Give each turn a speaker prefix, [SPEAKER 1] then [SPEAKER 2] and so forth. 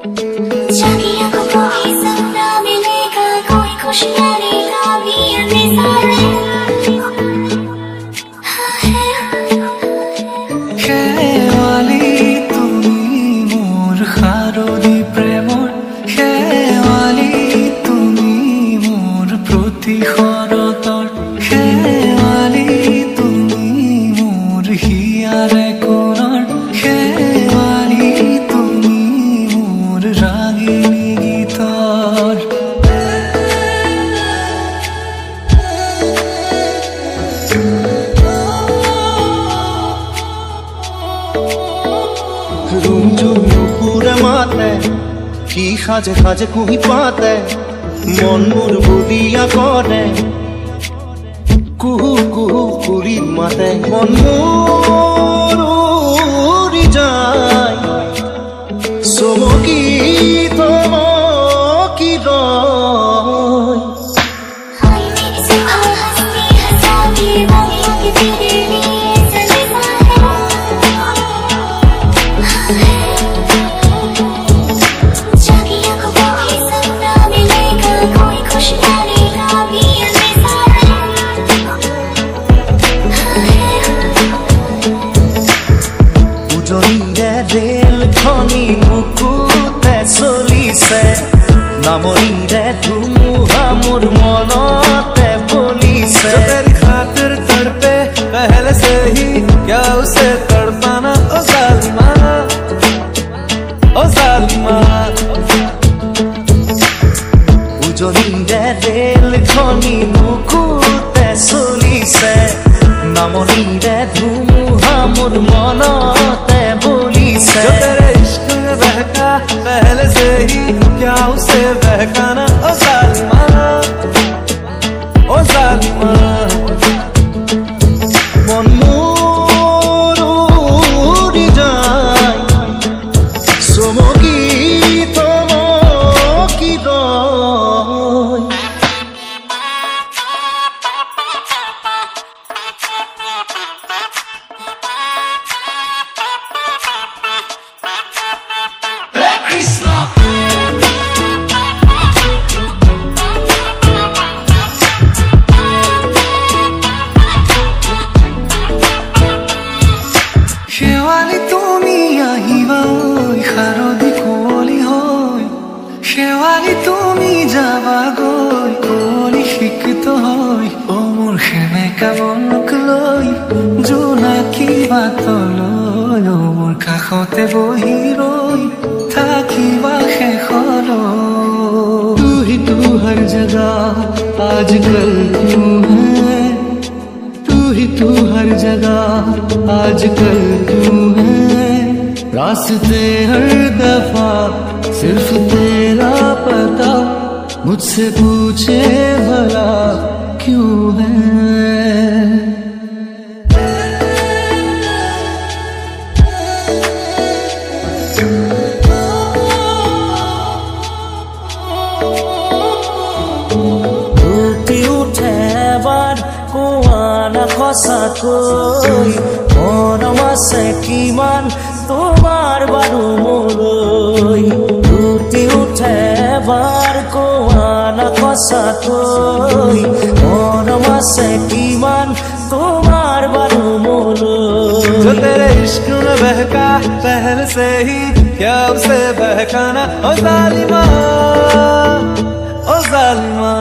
[SPEAKER 1] जागी आंखों को ही सपना मिलेगा, कोई खुशियाँ लेगा भी अंधेरा है।
[SPEAKER 2] शेवाली তুমি মোর হারদি প্রেমর, शेवाली তুমি মোর প্রতিশরতৰ, शेवाली তুমি মোর হিয়াৰে কোণৰ, शेवाली তুমি মোর ৰাগিনী গীতৰ।
[SPEAKER 3] পুরে মাতে কি সাজে সাজে কুহি পাতে, মন মোর বুদিয়া করে কুহু কুহু কুড়ি মাতে, মন মোর উড়ি যায় চমকি তমকি রয়। রেল খনি মুকুতে চলিছে, নামনিৰে ধুমুহা মোৰ মনতে বলিছে।
[SPEAKER 2] तेरी खातिर तड़पे पहले से ही, क्या उसे तड़पाना ओ जालिमा, ओ जालिमा।
[SPEAKER 3] উজনিৰে ৰেল খনি মুকুতে চলিছে, নামনিৰে ধুমুহা মোৰ মনতে বলিছে।
[SPEAKER 2] जो तेरे इश्क में बहका पहले से ही, क्या उसे बहकाना ओ जालिमा, ओ जालिमा।
[SPEAKER 3] মন মোর উড়ি যায় চমকি তমকি রয়।
[SPEAKER 2] शेवाली তুমি আহিবা ঐ শাৰদী কুঁৱলী হৈ, शेवाली তুমি যাবা গৈ কুঁৱলী সিক্ত হৈ, অ মোৰ সেমেকা মনক লৈ জোনাকী বাটলৈ, অ মোৰ কাষতে বহি ৰৈ থাকিবা শেষলৈ। तू ही तू हर जगह आजकल क्यों है, तू ही तू हर जगह आजकल क्यों है, रास्ते हर दफा सिर्फ तेरा पता, मुझसे पूछे भला क्यों है। সঁচাকৈ মৰম আছে কিমান তোমাৰ বাৰু মোলৈ, ফুটি উঠে এবাৰ কোৱা না সঁচাকৈ মৰম আছে কিমান তোমাৰ বাৰু মোলৈ। जो तेरे इश्क में बहका पहले से ही, क्या उसे बहकाना ओ जालिमा, ओ जालिमा।